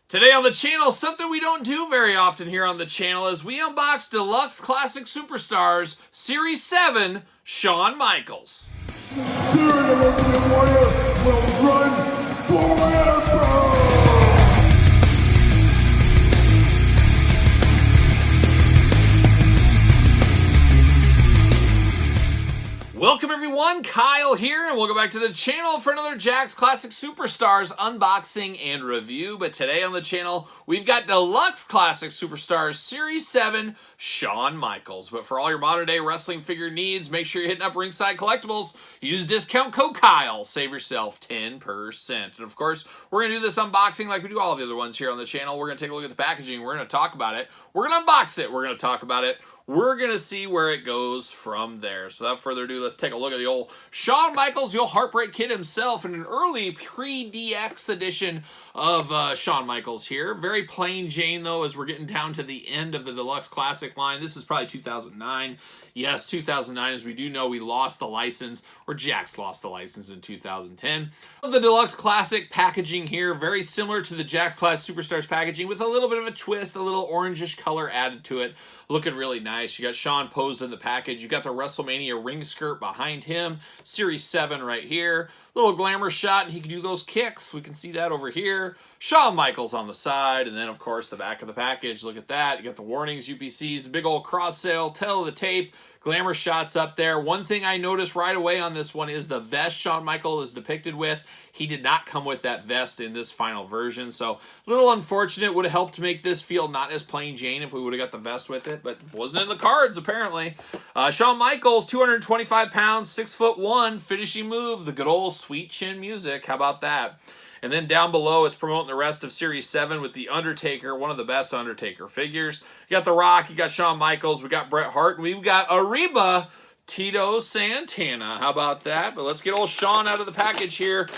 Today on the channel, something we don't do very often here on the channel is we unbox Deluxe Classic Superstars Series 7 Shawn Michaels. The spirit of Ultimate Warrior will run forever! Welcome everyone, Kyle here, and welcome back to the channel for another Jakks Classic Superstars unboxing and review. But today on the channel, we've got Deluxe Classic Superstars Series 7 Shawn Michaels. But for all your modern day wrestling figure needs, make sure you're hitting up Ringside Collectibles. Use discount code Kyle, save yourself 10%. And of course, we're going to do this unboxing like we do all the other ones here on the channel. We're going to take a look at the packaging, we're going to talk about it, we're going to unbox it, we're going to talk about it, we're going to see where it goes from there. So without further ado, let's take a look at the old Shawn Michaels, the old Heartbreak Kid himself, in an early pre-DX edition of Shawn Michaels here. Very plain Jane, though, as we're getting down to the end of the Deluxe Classic line. This is probably 2009. Yes, 2009, as we do know, we lost the license, or Jakks lost the license in 2010. The Deluxe Classic packaging here, very similar to the Jakks Classic Superstars packaging, with a little bit of a twist, a little orangish color added to it. Looking really nice. You got Shawn posed in the package. You got the WrestleMania ring skirt behind him. Series 7 right here. Little glamour shot, and he can do those kicks. We can see that over here. Shawn Michaels on the side, and then, of course, the back of the package. Look at that. You got the warnings, UPCs, the big old cross sale, tail of the tape, glamour shots up there. One thing I noticed right away on this one is the vest Shawn Michaels is depicted with. He did not come with that vest in this final version, so a little unfortunate. Would have helped to make this feel not as plain Jane if we would have got the vest with it, but wasn't in the cards, apparently. Shawn Michaels, 225 pounds, 6'1", finishing move, the good old sweet chin music. How about that? And then down below, it's promoting the rest of Series 7 with The Undertaker, one of the best Undertaker figures. You got The Rock, you got Shawn Michaels, we got Bret Hart, and we've got Arriba, Tito Santana. How about that? But let's get old Shawn out of the package here.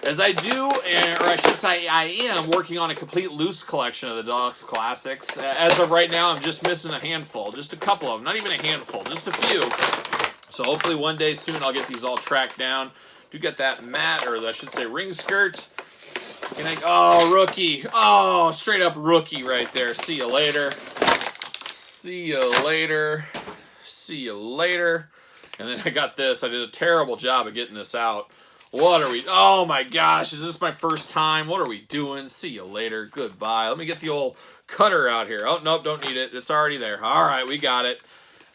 As I do, or I should say I am, working on a complete loose collection of the Deluxe Classics. As of right now, I'm just missing a handful. Just a couple of them. Not even a handful. Just a few. So hopefully one day soon I'll get these all tracked down. Do get that matte, or I should say ring skirt. And oh, rookie. Oh, straight up rookie right there. See you later. See you later. See you later. And then I got this. I did a terrible job of getting this out. What are we? Oh my gosh, is this my first time? What are we doing? See you later. Goodbye. Let me get the old cutter out here. Oh, nope, don't need it. It's already there. All right, we got it.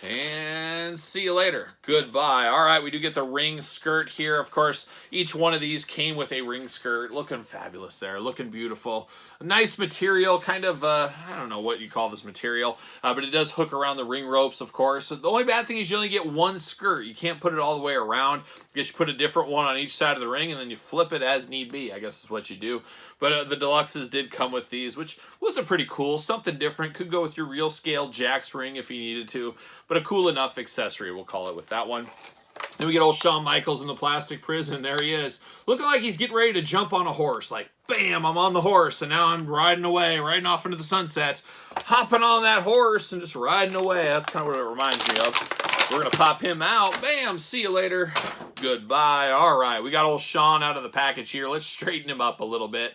And see you later. Goodbye. All right, we do get the ring skirt here. Of course, each one of these came with a ring skirt. Looking fabulous there. Looking beautiful. A nice material, kind of, I don't know what you call this material, but it does hook around the ring ropes, of course. The only bad thing is you only get one skirt. You can't put it all the way around. I guess you put a different one on each side of the ring, and then you flip it as need be, I guess is what you do. But the Deluxes did come with these, which was a pretty cool, something different. Could go with your real scale Jakks ring if you needed to, but a cool enough accessory, we'll call it, with that one. Then we get old Shawn Michaels in the plastic prison. There he is. Looking like he's getting ready to jump on a horse. Like, bam, I'm on the horse, and now I'm riding away, riding off into the sunset, hopping on that horse and just riding away. That's kind of what it reminds me of. We're going to pop him out. Bam, see you later. Goodbye. All right, we got old Shawn out of the package here. Let's straighten him up a little bit.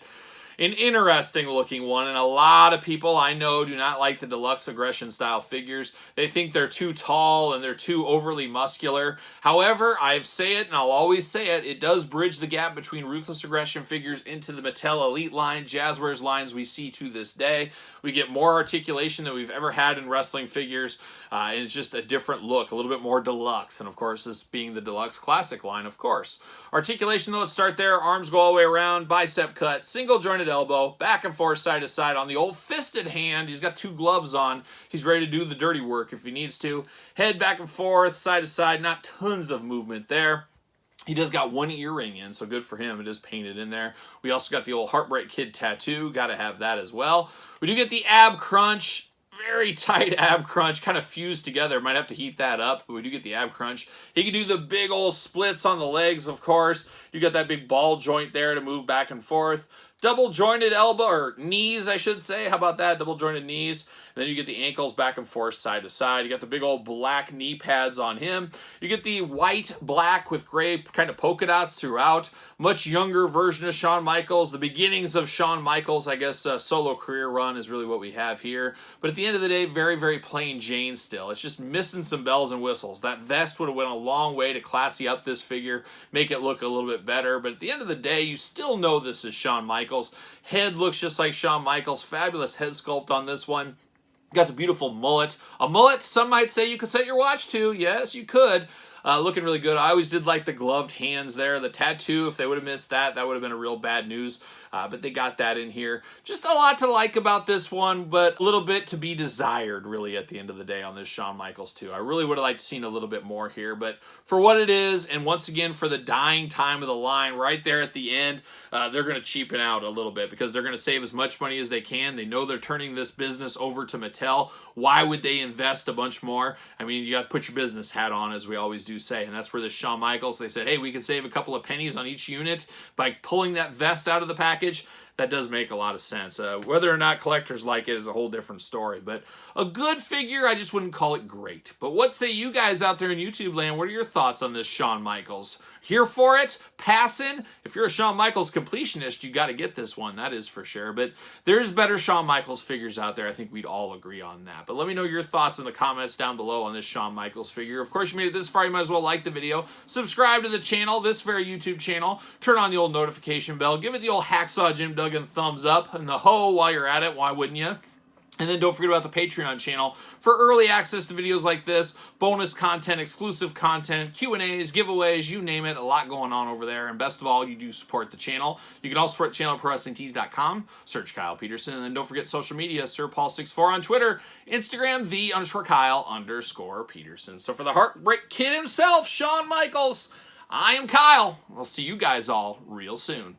An interesting looking one, and a lot of people I know do not like the Deluxe Aggression style figures. They think they're too tall and they're too overly muscular. However, I say it and I'll always say it, it does bridge the gap between Ruthless Aggression figures into the Mattel Elite line, Jazzwares lines we see to this day. We get more articulation than we've ever had in wrestling figures, and it's just a different look, a little bit more deluxe, and of course this being the Deluxe Classic line, of course. Articulation, though, let's start there. Arms go all the way around, bicep cut, single jointed elbow, back and forth, side to side. On the old fisted hand, he's got two gloves on. He's ready to do the dirty work if he needs to. Head back and forth, side to side, not tons of movement there. He does got one earring in, so good for him. It is painted in there. We also got the old Heartbreak Kid tattoo. Got to have that as well. We do get the ab crunch. Very tight ab crunch, kind of fused together. Might have to heat that up, but we do get the ab crunch. He can do the big old splits on the legs, of course. You got that big ball joint there to move back and forth. double jointed elbow, or knees, I should say. How about that? Double jointed knees. And then you get the ankles back and forth, side to side. You got the big old black knee pads on him. You get the white, black with gray kind of polka dots throughout. Much younger version of Shawn Michaels. The beginnings of Shawn Michaels, I guess, solo career run is really what we have here. But at the end of the day, very, very plain Jane still. It's just missing some bells and whistles. That vest would have went a long way to classy up this figure, make it look a little bit better. But at the end of the day, you still know this is Shawn Michaels. Head looks just like Shawn Michaels. Fabulous head sculpt on this one. Got the beautiful mullet. A mullet, some might say you could set your watch to. Yes, you could. Looking really good. I always did like the gloved hands there. The tattoo, if they would have missed that, that would have been a real bad news. But they got that in here. Just a lot to like about this one, but a little bit to be desired, really, at the end of the day on this Shawn Michaels, too. I really would have liked to seen a little bit more here, but for what it is, and once again, for the dying time of the line right there at the end, they're going to cheapen out a little bit because they're going to save as much money as they can. They know they're turning this business over to Mattel. Why would they invest a bunch more? I mean, you got to put your business hat on, as we always do say, and that's where the Shawn Michaels, they said, hey, we can save a couple of pennies on each unit by pulling that vest out of the package. That does make a lot of sense. Whether or not collectors like it is a whole different story. But a good figure, I just wouldn't call it great. But what say you guys out there in YouTube land? What are your thoughts on this Shawn Michaels? Here for it? Passing? If you're a Shawn Michaels completionist, you got to get this one. That is for sure. But there's better Shawn Michaels figures out there. I think we'd all agree on that. But let me know your thoughts in the comments down below on this Shawn Michaels figure. Of course, you made it this far. You might as well like the video. Subscribe to the channel, this very YouTube channel. Turn on the old notification bell. Give it the old Hacksaw Jim Duggan thumbs up and the ho while you're at it. Why wouldn't you? And then don't forget about the Patreon channel for early access to videos like this, bonus content, exclusive content, Q&As, giveaways, you name it. A lot going on over there. And best of all, you do support the channel. You can also support the channel at ProWrestlingTees.com. Search Kyle Peterson. And then don't forget social media, SirPaul64 on Twitter, Instagram, _Kyle_Peterson. So for the Heartbreak Kid himself, Shawn Michaels, I am Kyle. I'll see you guys all real soon.